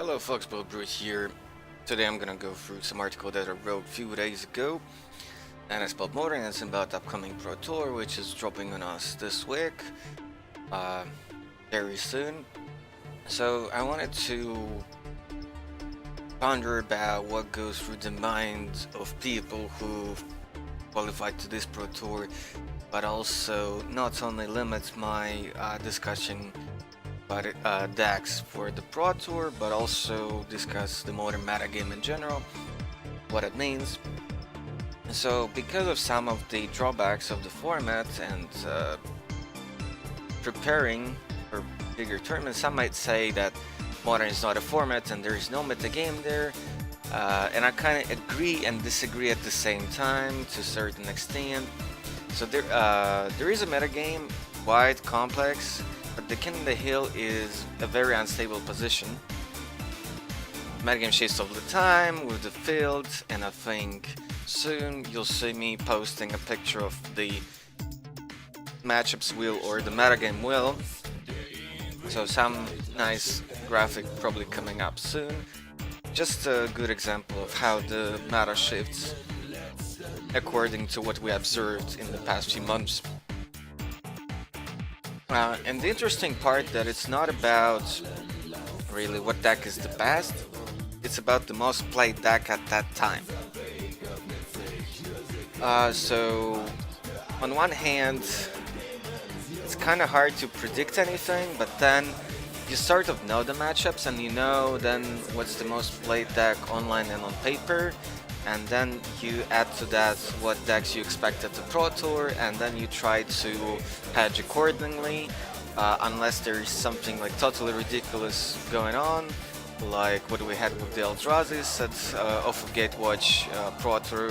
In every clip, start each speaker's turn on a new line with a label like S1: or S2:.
S1: Hello folks, Brew here. Today I'm gonna go through some article that I wrote a few days ago, and it's about modding, and it's about the upcoming Pro Tour, which is dropping on us this week, very soon. So I wanted to ponder about what goes through the minds of people who qualified to this Pro Tour, but also not only limit my discussion about decks for the Pro Tour, but also discuss the modern metagame in general, what it means. So because of some of the drawbacks of the format and preparing for bigger tournaments, some might say that modern is not a format and there is no metagame there, and I kind of agree and disagree at the same time to a certain extent. So there is a metagame, wide, complex, but the King of the Hill is a very unstable position. Metagame shifts all the time with the field, and I think soon you'll see me posting a picture of the matchups wheel or the metagame wheel. So some nice graphic probably coming up soon. Just a good example of how the meta shifts according to what we observed in the past few months. And the interesting part that it's not about really what deck is the best, it's about the most played deck at that time. So on one hand, it's kind of hard to predict anything, but then you sort of know the matchups and you know then what's the most played deck online and on paper, and then you add to that what decks you expect at the Pro Tour, and then you try to hedge accordingly, unless there is something like totally ridiculous going on, like what we had with the Eldrazi's at off of Gatewatch Pro Tour,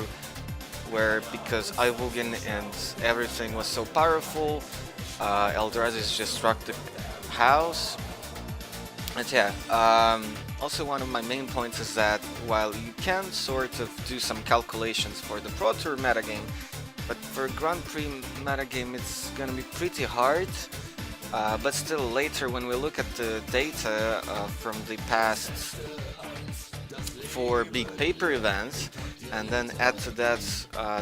S1: where because Ivulgan and everything was so powerful, Eldrazi's just struck the house. And yeah, also one of my main points is that while you can sort of do some calculations for the Pro Tour metagame, but for Grand Prix metagame it's gonna be pretty hard. But still later when we look at the data from the past 4 big paper events, and then add to that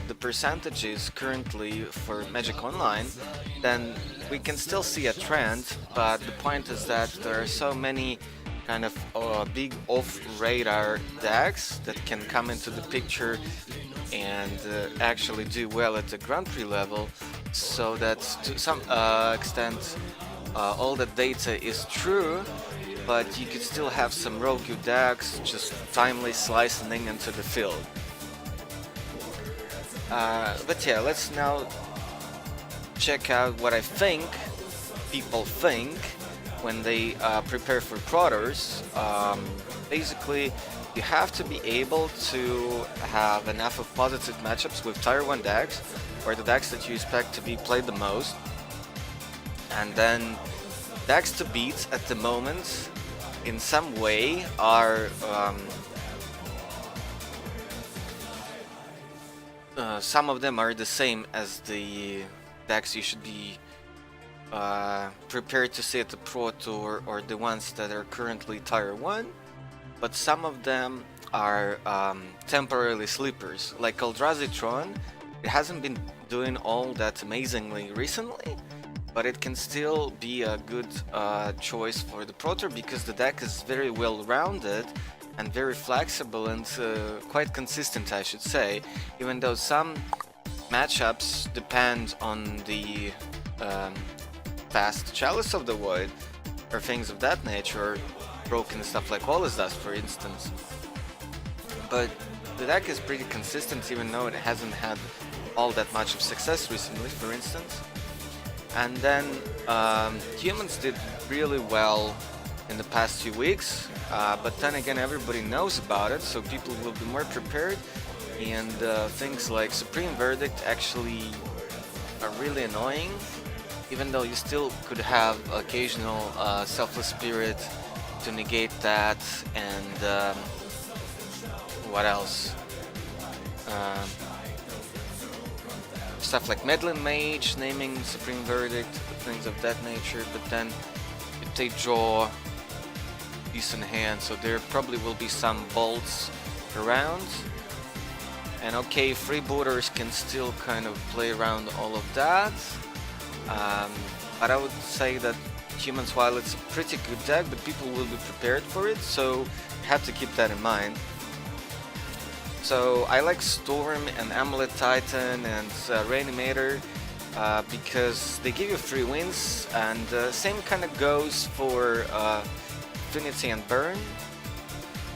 S1: the percentages currently for Magic Online, then we can still see a trend, but the point is that there are so many kind of big off-radar decks that can come into the picture and actually do well at the Grand Prix level, so that to some extent all the data is true, but you could still have some rogue decks just timely slicing into the field. But yeah, let's now check out what I think people think when they prepare for Pro Tours. Basically, you have to be able to have enough of positive matchups with Tier 1 decks, or the decks that you expect to be played the most, and then decks to beat at the moment in some way are some of them are the same as the decks you should be prepared to see at the Pro Tour, or the ones that are currently Tier 1, but some of them are temporarily sleepers, like Eldrazi Tron. It hasn't been doing all that amazingly recently, but it can still be a good choice for the Pro Tour because the deck is very well rounded and very flexible and quite consistent, I should say, even though some matchups depend on the fast Chalice of the Void or things of that nature, or broken stuff like Wallace does, for instance. But the deck is pretty consistent, even though it hasn't had all that much of success recently, for instance. And then humans did really well in the past few weeks, but then again everybody knows about it, so people will be more prepared, and things like Supreme Verdict actually are really annoying, even though you still could have occasional Selfless Spirit to negate that, and what else? Stuff like Meddling Mage, naming Supreme Verdict, things of that nature, but then if they draw decent hand, so there probably will be some bolts around. And okay, freebooters can still kind of play around all of that. But I would say that humans, while it's a pretty good deck, but people will be prepared for it, so you have to keep that in mind. So I like Storm and Amulet Titan and Reanimator because they give you free wins, and same kind of goes for Affinity and Burn.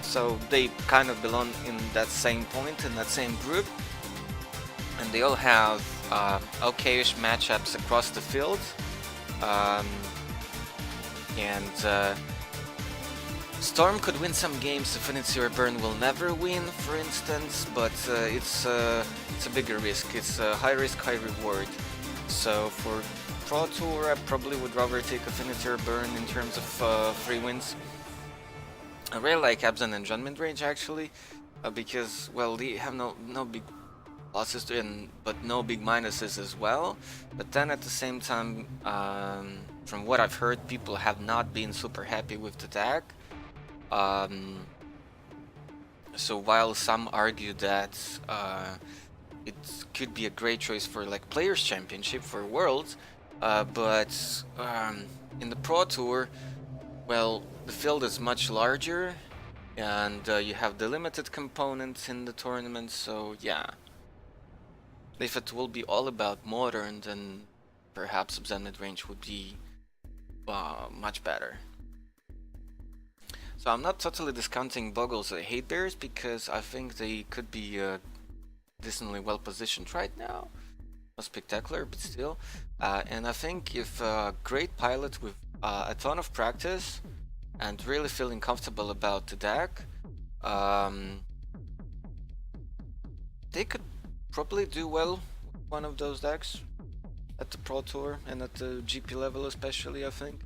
S1: So they kind of belong in that same point, in that same group, and they all have okayish matchups across the field. Storm could win some games, Affinity or Burn will never win, for instance, but it's a bigger risk. It's a high risk, high reward. So for Pro Tour, I probably would rather take Affinity or Burn in terms of free wins. I really like Abzan and Judgment Range actually, because, well, they have no big pluses but no big minuses as well. But then at the same time, from what I've heard, people have not been super happy with the deck. So while some argue that it could be a great choice for like Players Championship for Worlds, but in the Pro Tour, well, the field is much larger, and you have the limited components in the tournament, so yeah. If it will be all about Modern, then perhaps Abzan Range would be much better. So I'm not totally discounting Boggles or Hate Bears, because I think they could be decently well positioned right now. Not spectacular, but still. And I think if a great pilot with a ton of practice and really feeling comfortable about the deck, they could probably do well with one of those decks at the Pro Tour and at the GP level especially, I think.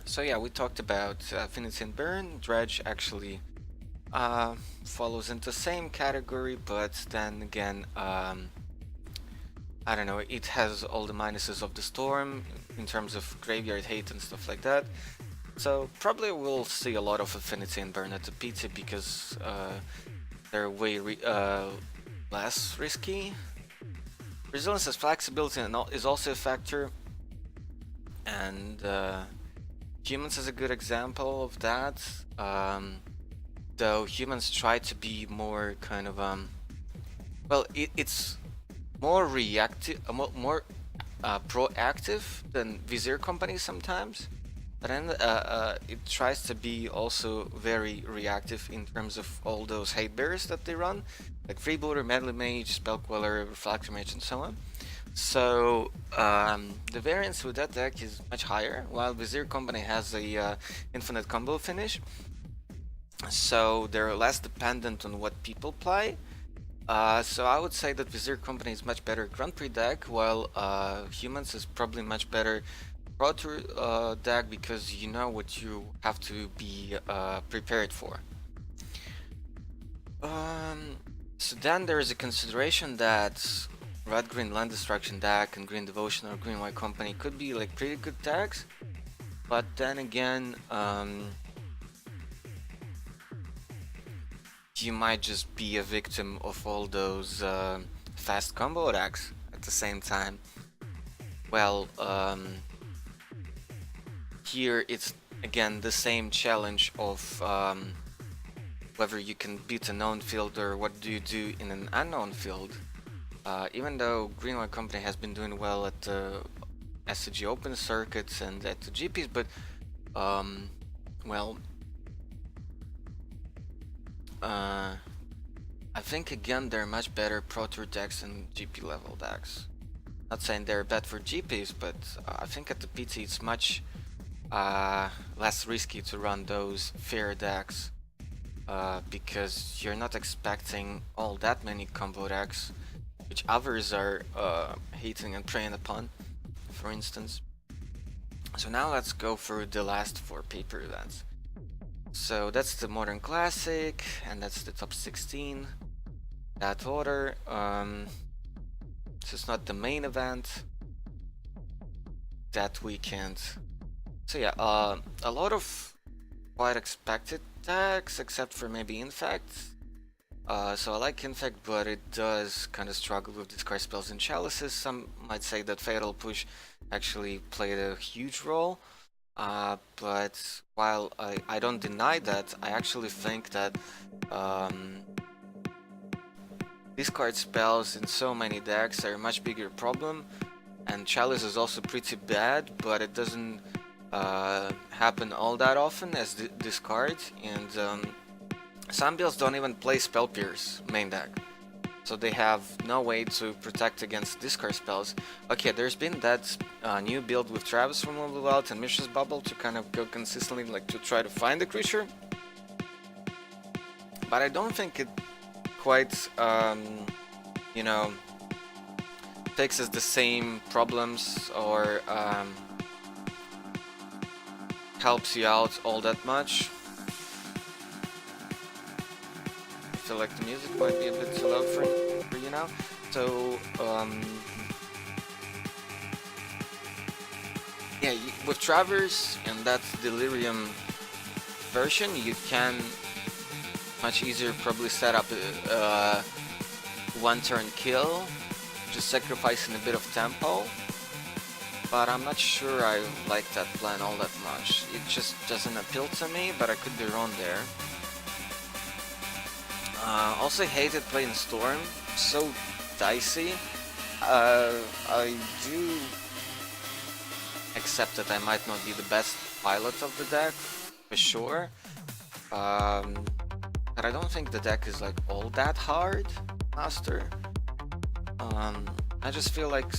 S1: So yeah, we talked about Affinity and Burn. Dredge actually follows into the same category, but then again, I don't know, it has all the minuses of the Storm in terms of graveyard hate and stuff like that. So probably we'll see a lot of Affinity and Burn at the PT because they're way less risky. Resilience as flexibility is also a factor, and Humans is a good example of that. Though Humans try to be more kind of well, it's more reactive, more proactive than Vizier Company sometimes. But then it tries to be also very reactive in terms of all those hate bears that they run, like Freebooter, Medley Mage, Spellqueller, Reflector Mage, and so on. So the variance with that deck is much higher, while Vizier Company has a infinite combo finish. So they're less dependent on what people play. So I would say that Vizier Company is much better Grand Prix deck, while Humans is probably much better Pro Tour deck, because you know what you have to be prepared for. So then there is a consideration that Red-Green Land Destruction deck and Green Devotion or Green-White Company could be like pretty good decks, but then again, you might just be a victim of all those fast combo decks at the same time. Well, here it's again the same challenge of whether you can beat a known field or what do you do in an unknown field. Even though Green-White Company has been doing well at the SCG Open circuits and at the GPs, but well, I think again they're much better Pro Tour decks than GP level decks. Not saying they're bad for GPs, but I think at the PT it's much less risky to run those fair decks because you're not expecting all that many combo decks, which others are hating and preying upon, for instance. So now let's go through the last 4 paper events. So that's the Modern Classic, and that's the top 16. That order. This is not the main event that weekend. So yeah, a lot of quite expected decks, except for maybe Infect. So I like Infect, but it does kind of struggle with discard spells and chalices. Some might say that Fatal Push actually played a huge role. But while I don't deny that, I actually think that discard spells in so many decks are a much bigger problem, and Chalice is also pretty bad, but it doesn't happen all that often as discard, and some builds don't even play Spell Pierce main deck, so they have no way to protect against discard spells. Okay, there's been that new build with Travis Removal Out and Mishra's Bubble to kind of go consistently, like to try to find the creature, but I don't think it quite, you know, fixes the same problems or helps you out all that much. I feel like the music might be a bit too loud for you now. So, yeah, with Traverse and that Delirium version, you can much easier probably set up a one-turn kill, just sacrificing a bit of tempo, but I'm not sure I like that plan all that much. It just doesn't appeal to me, but I could be wrong there. Also hated playing Storm, so dicey. I do accept that I might not be the best pilot of the deck, for sure. But I don't think the deck is like all that hard, Master. I just feel like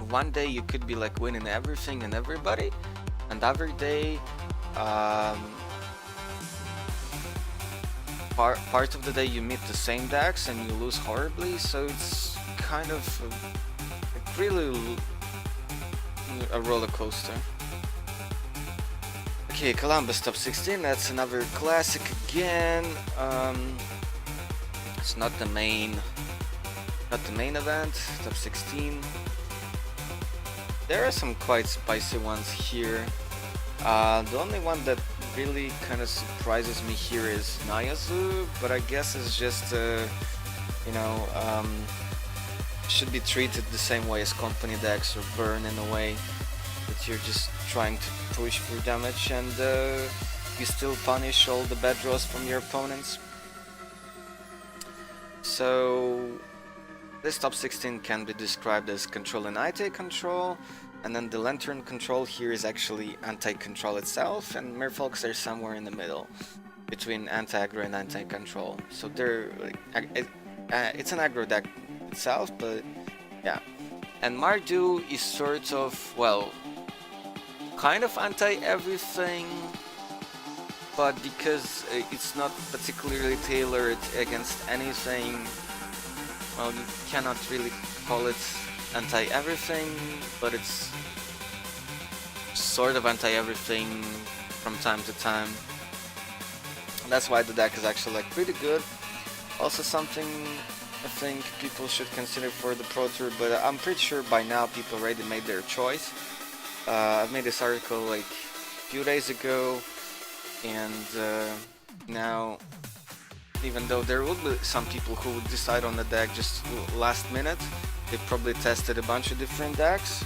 S1: one day you could be like winning everything and everybody, and other day, part of the day you meet the same decks and you lose horribly, so it's kind of really a roller coaster. Okay, Columbus top 16, that's another classic again. It's not the main event, top 16. There are some quite spicy ones here. The only one that really kind of surprises me here is Nayazu, but I guess it's just, you know, should be treated the same way as company decks or burn in a way that you're just trying to push for damage and you still punish all the bad draws from your opponents. So this top 16 can be described as control and anti-control, and then the Lantern control here is actually anti-control itself, and Merfolks are somewhere in the middle between anti-aggro and anti-control. So they're like, it's an aggro deck itself, but yeah. And Mardu is sort of, well, kind of anti-everything, but because it's not particularly tailored against anything, well, you cannot really call it anti-everything, but it's sort of anti-everything from time to time. That's why the deck is actually like pretty good. Also something I think people should consider for the Pro Tour, but I'm pretty sure by now people already made their choice. I've made this article like a few days ago, and now, even though there will be some people who would decide on the deck just last minute, they probably tested a bunch of different decks,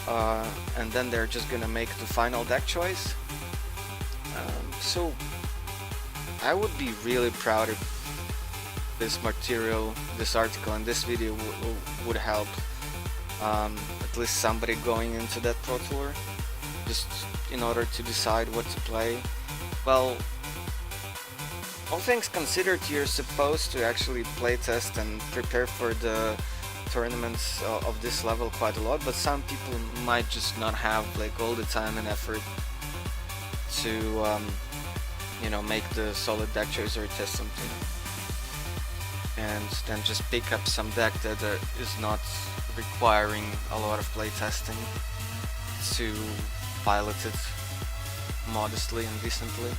S1: and then they're just gonna make the final deck choice. So I would be really proud if this material, this article and this video would help at least somebody going into that Pro Tour, just in order to decide what to play. Well, all things considered, you're supposed to actually playtest and prepare for the tournaments of this level quite a lot, but some people might just not have like all the time and effort to you know, make the solid deck choice or test something, and then just pick up some deck that is not requiring a lot of playtesting to pilot it modestly and decently.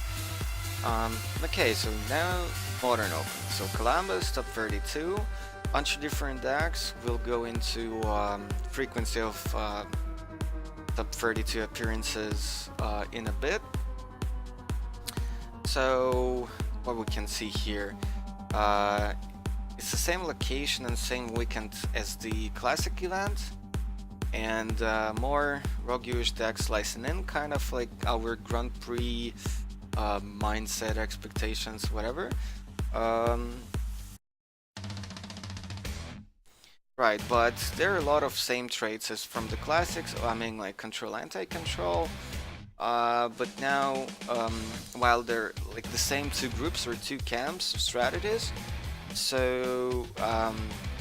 S1: Okay, so now Modern Open. So Columbus, top 32, bunch of different decks. We'll go into frequency of top 32 appearances in a bit. So what we can see here, it's the same location and same weekend as the classic event, and more roguish decks slicing in, kind of like our Grand Prix mindset, expectations, whatever. Right, but there are a lot of same traits as from the classics. I mean, like control, anti-control. But now, while they're like the same two groups or two camps of strategies, so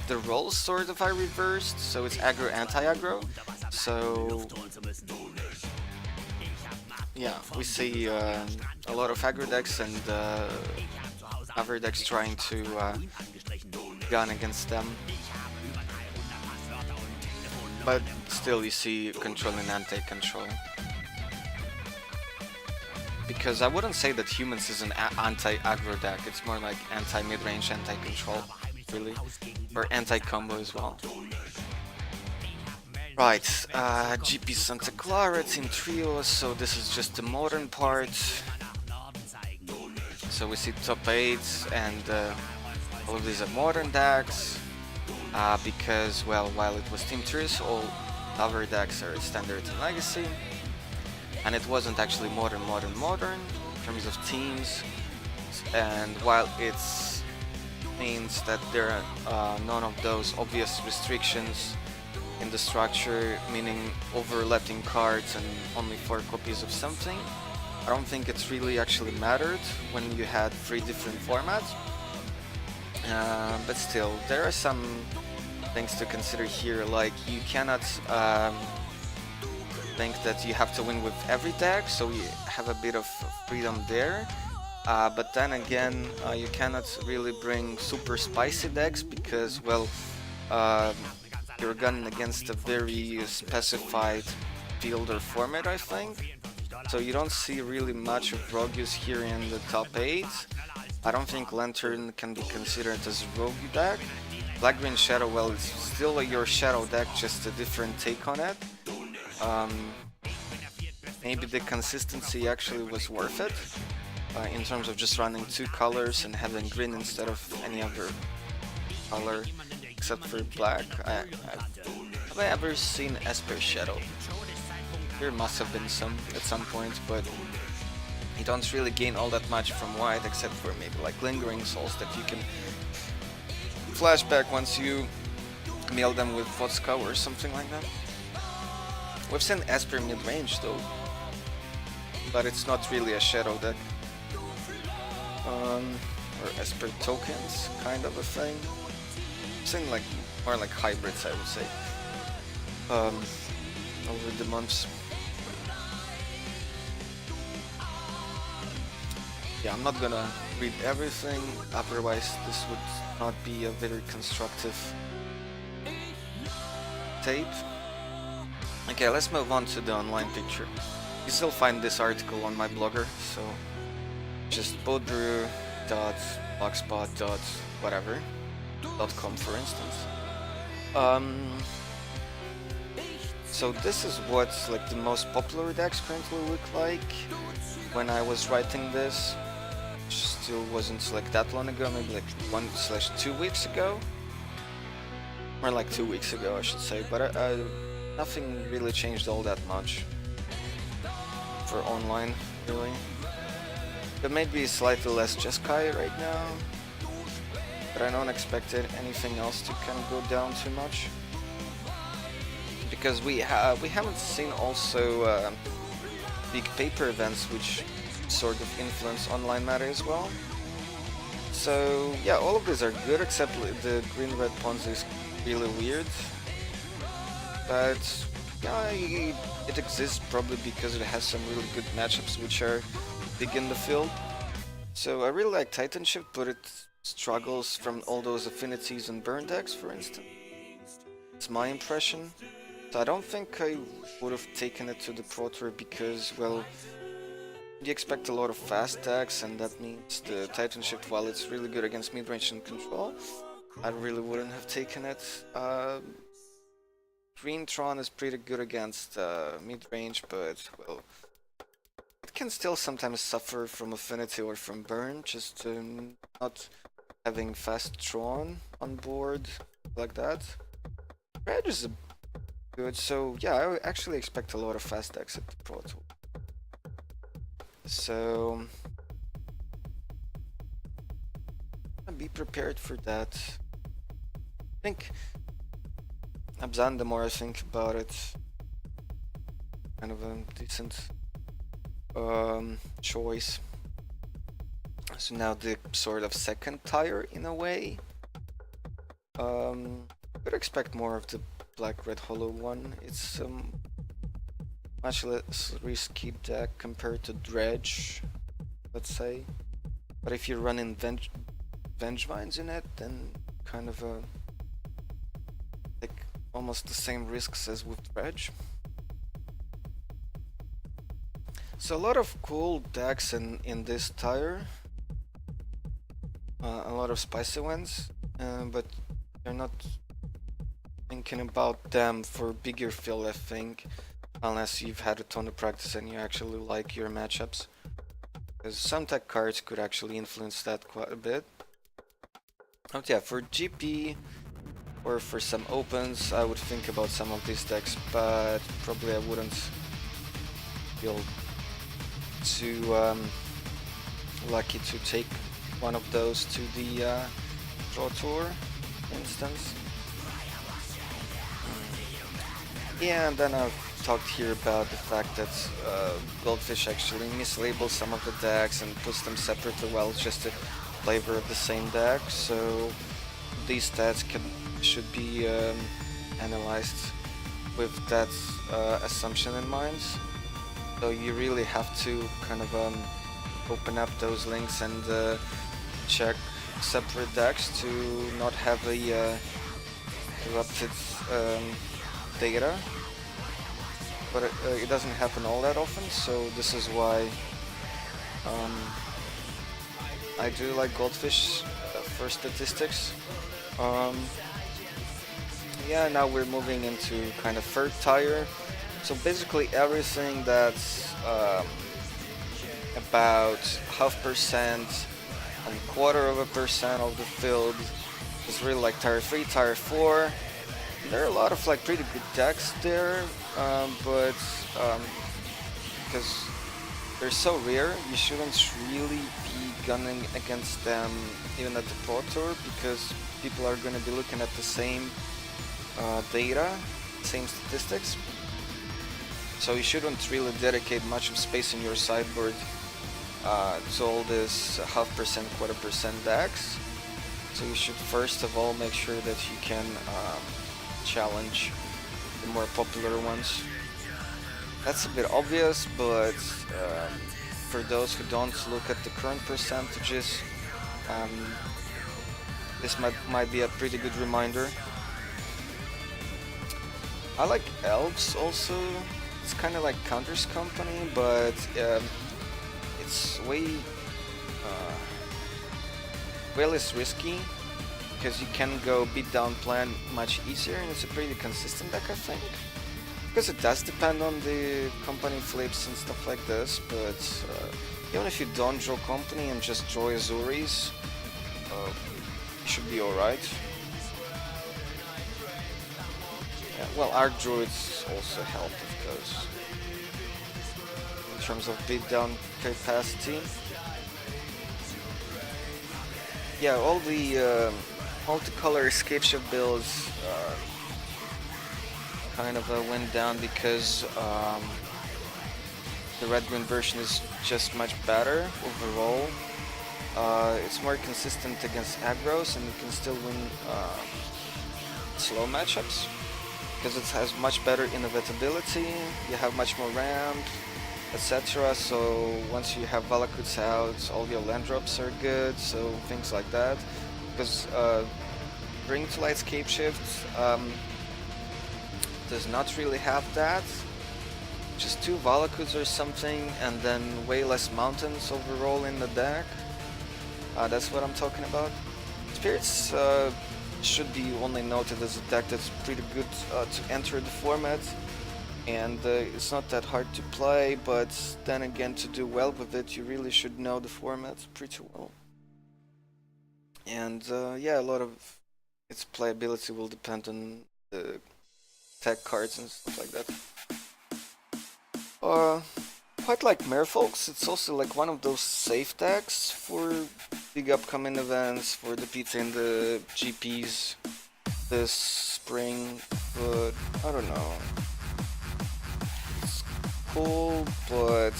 S1: the roles sort of are reversed. So it's aggro, anti-aggro. So yeah, we see a lot of aggro decks and other decks trying to gun against them. But still, you see control and anti-control. Because I wouldn't say that humans is an anti-aggro deck. It's more like anti-mid-range, anti-control, really, or anti-combo as well. Right, GP Santa Clara, Team Trios. So this is just the modern part. So we see top 8, and all of these are modern decks. Because, well, while it was Team Trios, all other decks are standard and legacy. And it wasn't actually modern in terms of teams. And while it means that there are none of those obvious restrictions in the structure, meaning overlapping cards and only 4 copies of something, I don't think it's really actually mattered when you had 3 different formats. But still, there are some things to consider here, like you cannot think that you have to win with every deck, so you have a bit of freedom there. But then again, you cannot really bring super spicy decks because, well, you're gunning against a very specified field or format, I think. So you don't see really much of Rogues here in the top 8. I don't think Lantern can be considered as a Rogue deck. Black Green Shadow, well, it's still your Shadow deck, just a different take on it. Maybe the consistency actually was worth it, in terms of just running 2 colors and having green instead of any other color except for black. Have I ever seen Esper Shadow? There must have been some at some point, but you don't really gain all that much from white except for maybe like Lingering Souls that you can flashback once you mail them with Vodka or something like that. We've seen Esper mid-range though, but it's not really a Shadow deck. Or Esper tokens, kind of a thing. I've seen like more like hybrids, I would say, over the months. Yeah, I'm not gonna read everything, otherwise this would not be a very constructive tape. Okay, let's move on to the online picture. You still find this article on my blogger, so just bodbrew.blogspot.whatever.com, for instance. So this is what like the most popular decks currently look like when I was writing this. Still wasn't like that long ago, maybe like 1/2 weeks ago, or like 2 weeks ago I should say, but nothing really changed all that much for online, really. But maybe slightly less Jeskai right now, but I don't expect anything else to kind of go down too much, because we haven't seen also big paper events which sort of influence online meta as well. So yeah, all of these are good except the green-red Ponzi is really weird. But yeah, it exists probably because it has some really good matchups which are big in the field. So I really like Titan Shift, but it struggles from all those affinities and burn decks, for instance. It's my impression. So I don't think I would have taken it to the Pro Tour because, well, you expect a lot of fast decks, and that means the Titan Shift, while it's really good against mid-range and control, I really wouldn't have taken it. Green Tron is pretty good against mid-range, but, well, it it can still sometimes suffer from affinity or from burn, just not having fast Tron on board like that. Dredge is good, so yeah, I actually expect a lot of fast decks at the Pro Tour. So be prepared for that. I think Abzan, the more I think about it, kind of a decent choice. So now the sort of second tire in a way. Could expect more of the black red hollow one. It's much less risky deck compared to Dredge, let's say. But if you're running Vengevines in it, then kind of like almost the same risks as with Dredge. So a lot of cool decks in this tire. A lot of spicy ones, but you're not thinking about them for bigger field, I think, unless you've had a ton of practice and you actually like your matchups. Because some tech cards could actually influence that quite a bit. But yeah, for GP or for some opens, I would think about some of these decks, but probably I wouldn't feel too lucky to take one of those to the Pro Tour, for instance. Yeah, and then I've talked here about the fact that Goldfish actually mislabels some of the decks and puts them separately while it's just a flavor of the same deck, so these stats should be analyzed with that assumption in mind. So you really have to kind of open up those links and check separate decks to not have a corrupted data, but it doesn't happen all that often, so this is why I do like Goldfish for statistics. Yeah, now we're moving into kind of third tire, so basically everything that's about 0.5% and 1/4% of the field is really like tire 3, tire 4. There are a lot of like pretty good decks there, but because they're so rare, you shouldn't really be gunning against them even at the Pro Tour, because people are going to be looking at the same data, same statistics. So you shouldn't really dedicate much of space in your sideboard to all this 0.5%, 1/4% decks. So you should first of all make sure that you can challenge the more popular ones. That's a bit obvious, but for those who don't look at the current percentages, this might be a pretty good reminder. I like Elves also. It's kind of like Counter's Company, but it's way less risky, because you can go beat down plan much easier, and it's a pretty consistent deck, I think. Because it does depend on the company flips and stuff like this, but even if you don't draw company and just draw Azuris, you should be alright. Yeah, well, Arc Druids also help, of course, in terms of beatdown capacity. Yeah, all the multicolor escape ship builds kind of went down because the red-green version is just much better overall. It's more consistent against aggros, and you can still win slow matchups because it has much better inevitability. You have much more ramp, etc. So once you have Valakuts out, all your land drops are good, so things like that. Because Bring to Light Scape Shift does not really have that. Just 2 Valakuts or something, and then way less mountains overall in the deck. That's what I'm talking about. Spirits should be only noted as a deck that's pretty good to enter the format, and it's not that hard to play, but then again, to do well with it, you really should know the format pretty well. And yeah, a lot of its playability will depend on the tech cards and stuff like that. Quite like Merfolks, it's also like one of those safe decks for big upcoming events, for the PT and the GPs this spring, but I don't know. It's cool, but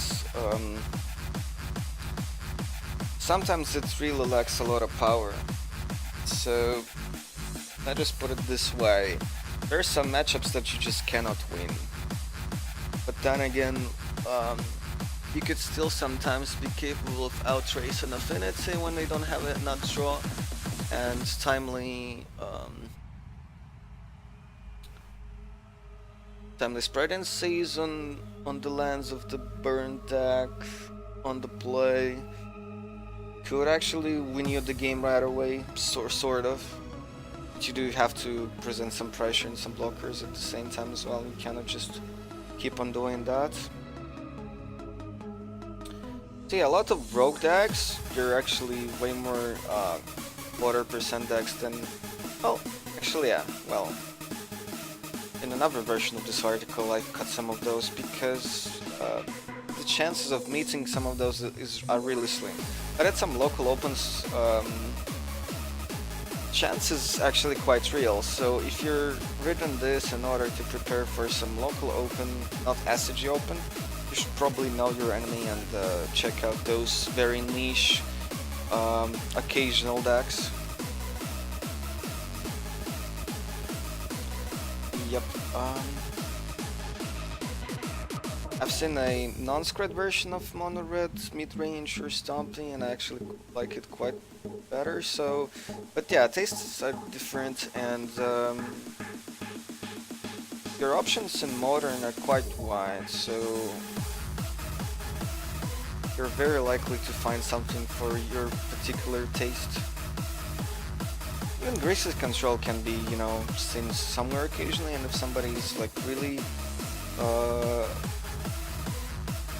S1: sometimes it really lacks a lot of power. So I just put it this way. There are some matchups that you just cannot win. But then again, you could still sometimes be capable of outrace an Affinity when they don't have a nut draw, and timely spread and seize on the lands of the burn deck on the play could actually win you the game right away, sort of. But you do have to present some pressure and some blockers at the same time as well. You cannot just keep on doing that. So yeah, a lot of rogue decks. They're actually way more water percent decks than... well, actually yeah, well, in another version of this article I cut some of those because the chances of meeting some of those are really slim. But at some local opens, chance is actually quite real, so if you're reading this in order to prepare for some local open, not SCG open, you should probably know your enemy and check out those very niche occasional decks. Yep. I've seen a non-scred version of Mono Red mid-range or Stomping, and I actually like it quite better. So, but yeah, tastes are different, and your options in Modern are quite wide. So you're very likely to find something for your particular taste. Even Grixis control can be, you know, seen somewhere occasionally, and if somebody's like really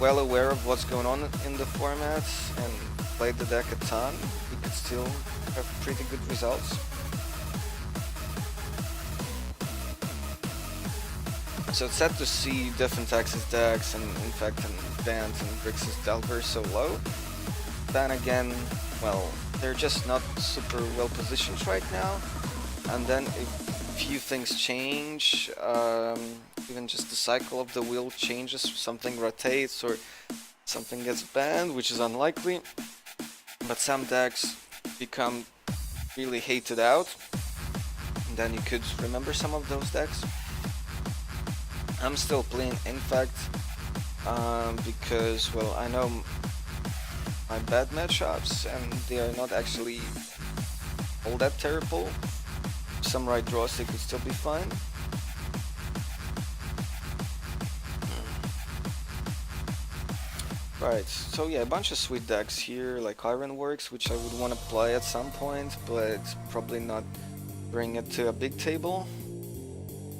S1: well aware of what's going on in the format and played the deck a ton, you could still have pretty good results. So it's sad to see different Axis decks and Infect and Vant and Grixis Delver so low. Then again, well, they're just not super well positioned right now, and then a few things change, even just the cycle of the wheel changes, something rotates or something gets banned, which is unlikely, but some decks become really hated out, and then you could remember some of those decks. I'm still playing Infect because, well, I know my bad matchups and they are not actually all that terrible. Some right draws, they could still be fine. Right, so yeah, a bunch of sweet decks here, like Ironworks, which I would want to play at some point, but probably not bring it to a big table.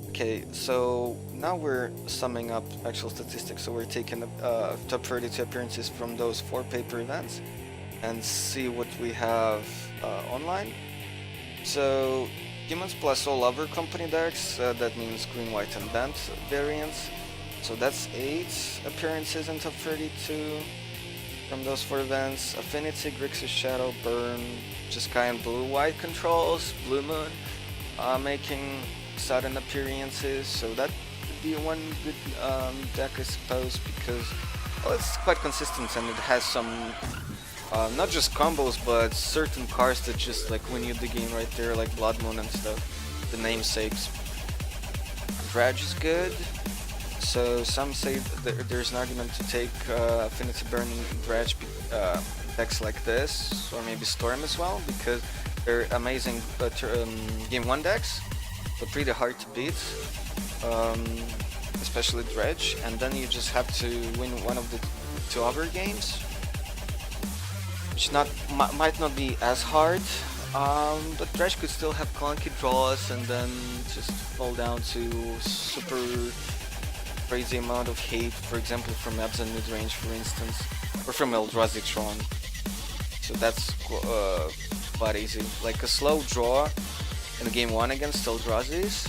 S1: Okay, so now we're summing up actual statistics, so we're taking top 32 appearances from those 4 paper events and see what we have online. So humans plus all other company decks, that means green, white and band variants. So that's 8 appearances in top 32 from those 4 events. Affinity, Grixis, Shadow, Burn, just Sky and Blue, White controls, Blue Moon, making sudden appearances, so that could be one good deck, I suppose, because, well, it's quite consistent and it has some not just combos but certain cards that just like win you the game right there, like Blood Moon and stuff, the namesakes. Dredge is good, so some say there's an argument to take Affinity Burn and Dredge decks like this, or maybe Storm as well, because they're amazing game 1 decks. Pretty hard to beat, especially Dredge, and then you just have to win one of the 2 other games, which might not be as hard, but Dredge could still have clunky draws and then just fall down to super crazy amount of hate, for example, from Abs and mid-range, for instance, or from Eldrazi Tron. So that's quite easy. Like a slow draw in game 1 against Eldrazi's,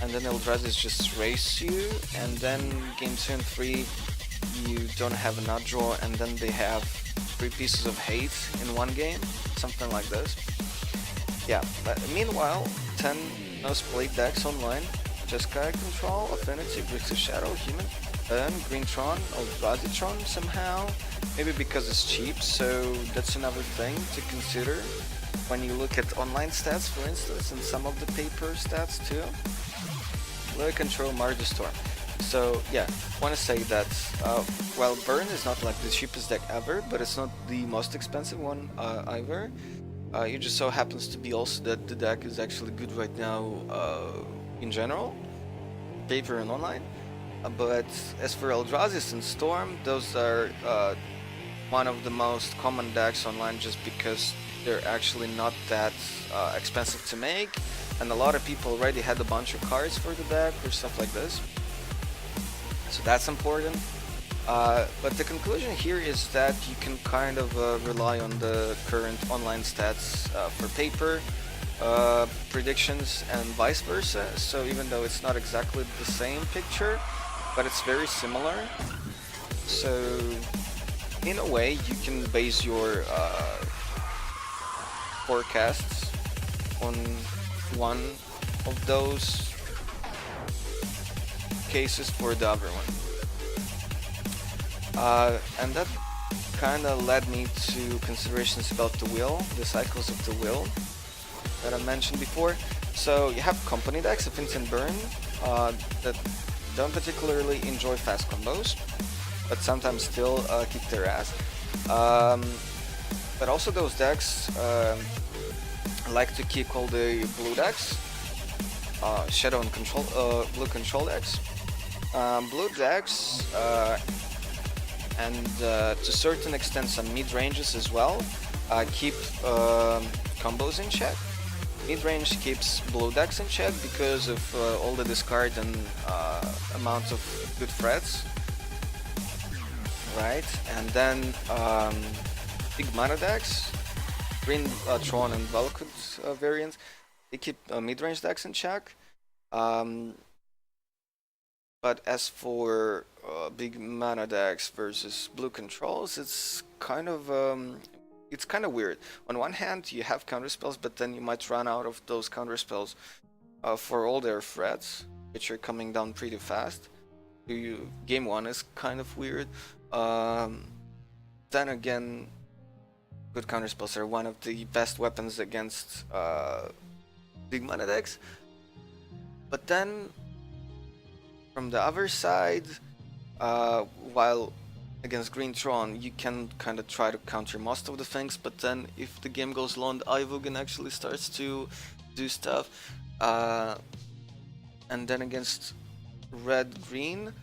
S1: and then Eldrazi's just race you, and then game 2 and 3 you don't have a nut draw, and then they have 3 pieces of hate in one game, something like this. Yeah, but meanwhile, 10 no-split decks online, Jeskai Control, Affinity, Grixis of Shadow, Human, and Green Tron, Eldrazi Tron somehow, maybe because it's cheap, so that's another thing to consider when you look at online stats, for instance, and some of the paper stats too. Low Control, Mardu Storm. So yeah, want to say that well, Burn is not like the cheapest deck ever, but it's not the most expensive one either. It just so happens to be also that the deck is actually good right now in general, paper and online. But as for Eldrazi and Storm, those are one of the most common decks online just because they're actually not that expensive to make, and a lot of people already had a bunch of cards for the deck or stuff like this. So that's important. But the conclusion here is that you can kind of rely on the current online stats for paper predictions and vice versa. So even though it's not exactly the same picture, but it's very similar. So in a way, you can base your forecasts on one of those cases for the other one. And that kind of led me to considerations about the wheel, the cycles of the wheel that I mentioned before. So you have company decks, Affinity and Burn, that don't particularly enjoy fast combos, but sometimes still kick their ass. But also those decks like to kick all the blue decks, Shadow and control, blue control decks. Blue decks and to a certain extent some mid-ranges as well keep combos in check. Mid-range keeps blue decks in check because of all the discard and amount of good threats, right? And then big mana decks, Green Tron and Valakut variants, they keep mid-range decks in check. But as for big mana decks versus blue controls, it's kind of weird. On one hand, you have counter spells, but then you might run out of those counter spells for all their threats, which are coming down pretty fast. Game 1 is kind of weird. Then again, good counter spells are one of the best weapons against big mana decks. But then, from the other side, while against Green Tron, you can kind of try to counter most of the things, but then if the game goes long, Ivogan actually starts to do stuff. And then against Red-Green,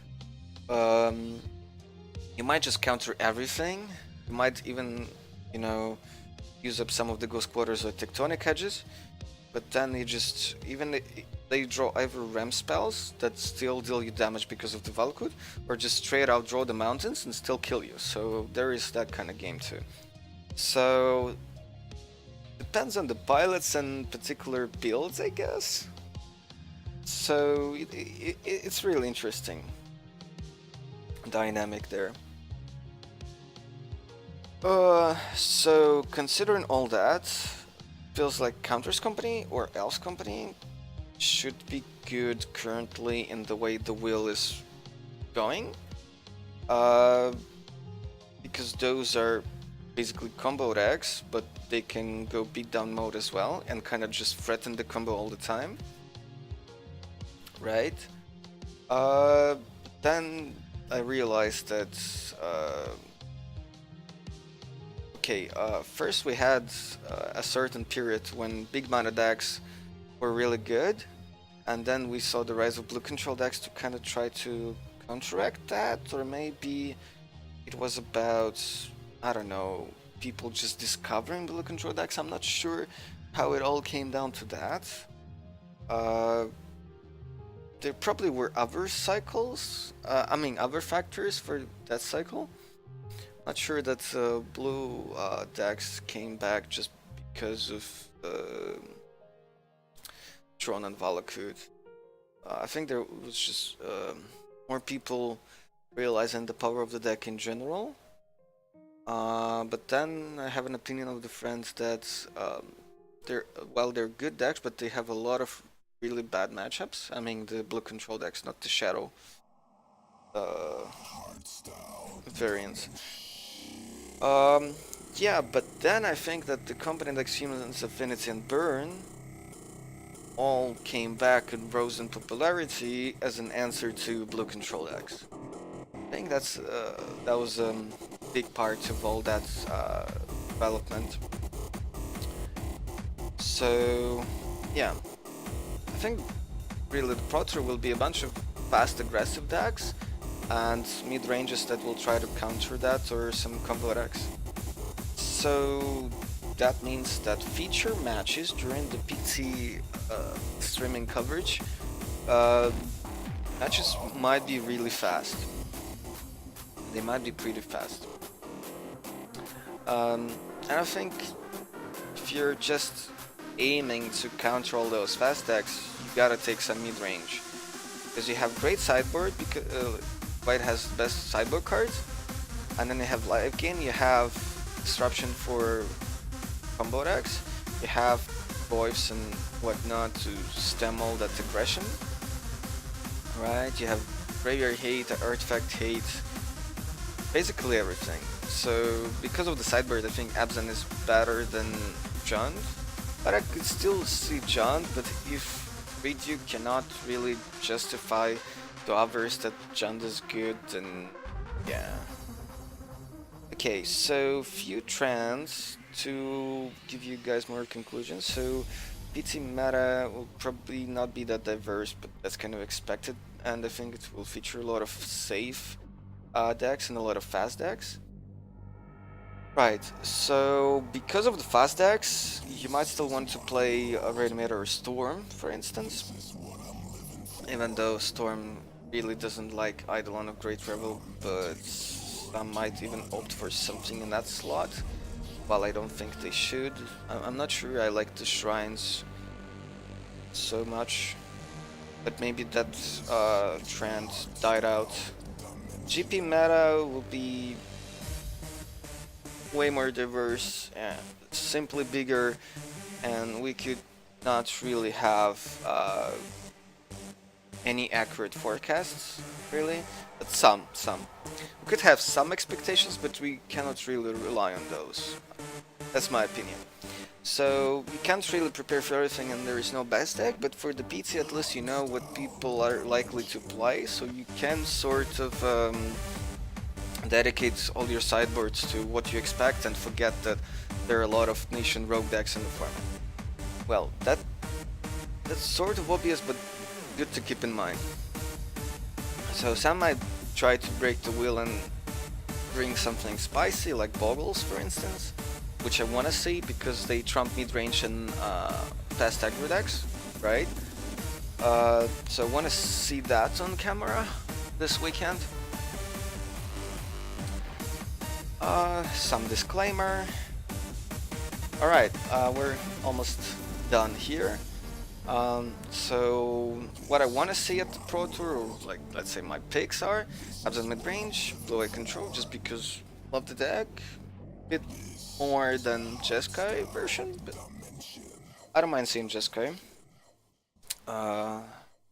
S1: you might just counter everything. You might even, use up some of the Ghost Quarters or Tectonic Hedges, but then you just, they draw either Rem spells that still deal you damage because of the Valakut, or just straight out draw the mountains and still kill you. So there is that kind of game too. So depends on the pilots and particular builds, I guess. So it's really interesting dynamic there. So considering all that, feels like Counters Company or Elves Company should be good currently in the way the wheel is going, because those are basically combo decks, but they can go beatdown mode as well and kind of just threaten the combo all the time, right? Then I realized that first we had a certain period when big mana decks were really good, and then we saw the rise of blue control decks to kind of try to counteract that, or maybe it was about, I don't know, people just discovering blue control decks. I'm not sure how it all came down to that. there probably were other cycles, other factors for that cycle. Not sure that blue decks came back just because of Tron and Valakut. I think there was just more people realizing the power of the deck in general. But then I have an opinion of the friends that they're good decks, but they have a lot of really bad matchups. I mean, the blue control decks, not the shadow variants. Yeah, but then I think that the Company decks, Humans, Affinity, and Burn all came back and rose in popularity as an answer to blue control decks. I think that was a big part of all that development. So yeah, I think really the Pro Tour will be a bunch of fast aggressive decks and mid ranges that will try to counter that, or some combo decks. So that means that feature matches during the PT streaming coverage, matches might be really fast. They might be pretty fast. And I think if you're just aiming to counter all those fast decks, you gotta take some mid-range. Because you have great sideboard, because White has the best sideboard cards, and then you have live gain, you have disruption for combo decks, you have voice and whatnot to stem all that aggression. Right, you have graveyard hate, artifact hate, basically everything. So because of the sideboard, I think Abzan is better than Jund, but I could still see Jund. But if Redu cannot really justify to others that Jund is good, then yeah. Okay, so few trends to give you guys more conclusions. So PT meta will probably not be that diverse, but that's kind of expected, and I think it will feature a lot of safe decks and a lot of fast decks. Right, so because of the fast decks, you might still want to play a Reanimator or Storm, for instance. Even though Storm really doesn't like Eidolon of Great Revel, but some might even opt for something in that slot, while I don't think they should. I'm not sure I like the Shrines so much, but maybe that trend died out. GP meta will be way more diverse and simply bigger, and we could not really have any accurate forecasts, really, but some. We could have some expectations, but we cannot really rely on those. That's my opinion. So you can't really prepare for everything, and there is no best deck, but for the PT at least you know what people are likely to play, so you can sort of dedicate all your sideboards to what you expect and forget that there are a lot of niche and rogue decks in the format. Well, that's sort of obvious, but good to keep in mind. So some might try to break the wheel and bring something spicy, like Boggles for instance, which I want to see because they trump mid-range and fast aggro decks, right? So I want to see that on camera this weekend. Some disclaimer. Alright, we're almost done here. So what I want to see at the Pro Tour, or like let's say my picks are Abzan mid-range, blue-eye control, just because love the deck, bit more than Jeskai version, but I don't mind seeing Jeskai,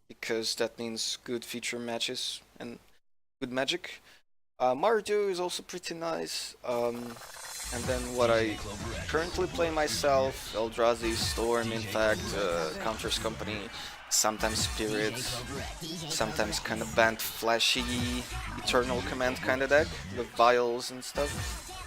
S1: because that means good feature matches and good magic. Mardu is also pretty nice, and then what I currently play myself, Eldrazi, Storm, in fact, Counters Company, sometimes Spirit, sometimes kind of band flashy Eternal Command kind of deck, with Vials and stuff,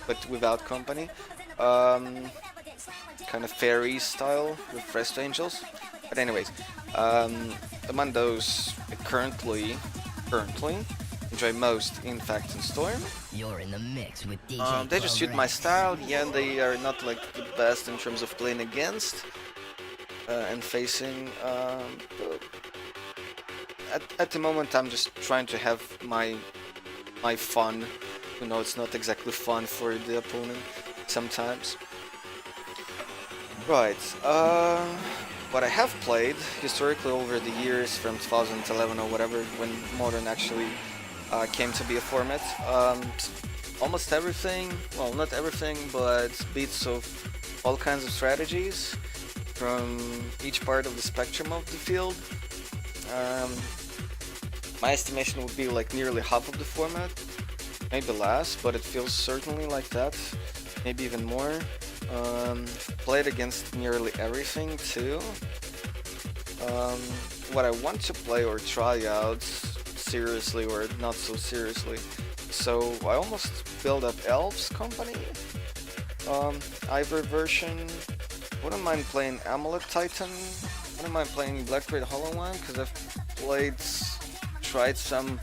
S1: but without Company. Kind of Fairy style, with Rest Angels. But anyways, among those I currently enjoy most, in fact, in Storm.
S2: You're in the mix with DJ
S1: they just suit my style. Yeah, they are not like the best in terms of playing against and facing. at the moment I'm just trying to have my fun. You know, it's not exactly fun for the opponent sometimes. Right, what I have played historically over the years from 2011 or whatever, when Modern actually came to be a format, almost everything, well, not everything, but bits of all kinds of strategies from each part of the spectrum of the field. My estimation would be like nearly half of the format, maybe less, but it feels certainly like that, maybe even more. Played against nearly everything too. What I want to play or try out seriously or not so seriously. So I almost built up Elves Company, Ivor version. Wouldn't mind playing Amulet Titan. Wouldn't mind playing Black Red Hollow One because I've tried some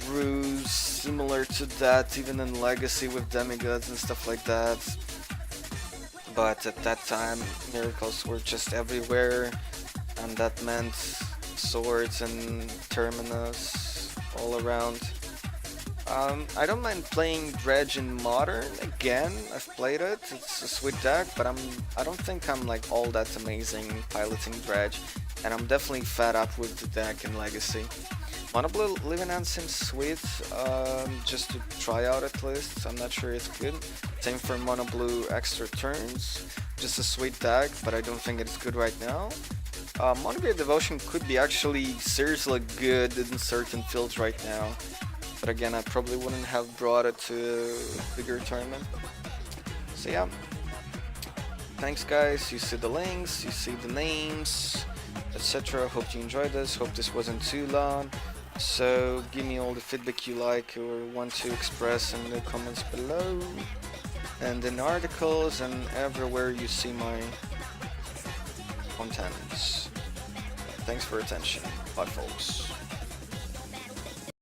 S1: brews similar to that, even in Legacy with demigods and stuff like that. But at that time, miracles were just everywhere, and that meant swords and terminus all around. I don't mind playing Dredge in Modern again. I've played it. It's a sweet deck, but I don't think I'm like all that amazing piloting Dredge, and I'm definitely fed up with the deck in Legacy. Mono Blue Living End seems sweet, just to try out at least. I'm not sure it's good. Same for Mono Blue Extra Turns, just a sweet deck, but I don't think it's good right now. Mono Blue Devotion could be actually seriously good in certain fields right now, but again, I probably wouldn't have brought it to a bigger tournament. So yeah, thanks guys, you see the links, you see the names, etc. Hope you enjoyed this, hope this wasn't too long. So give me all the feedback you like or want to express in the comments below, and in articles and everywhere you see my contents. Thanks for attention. Bye folks.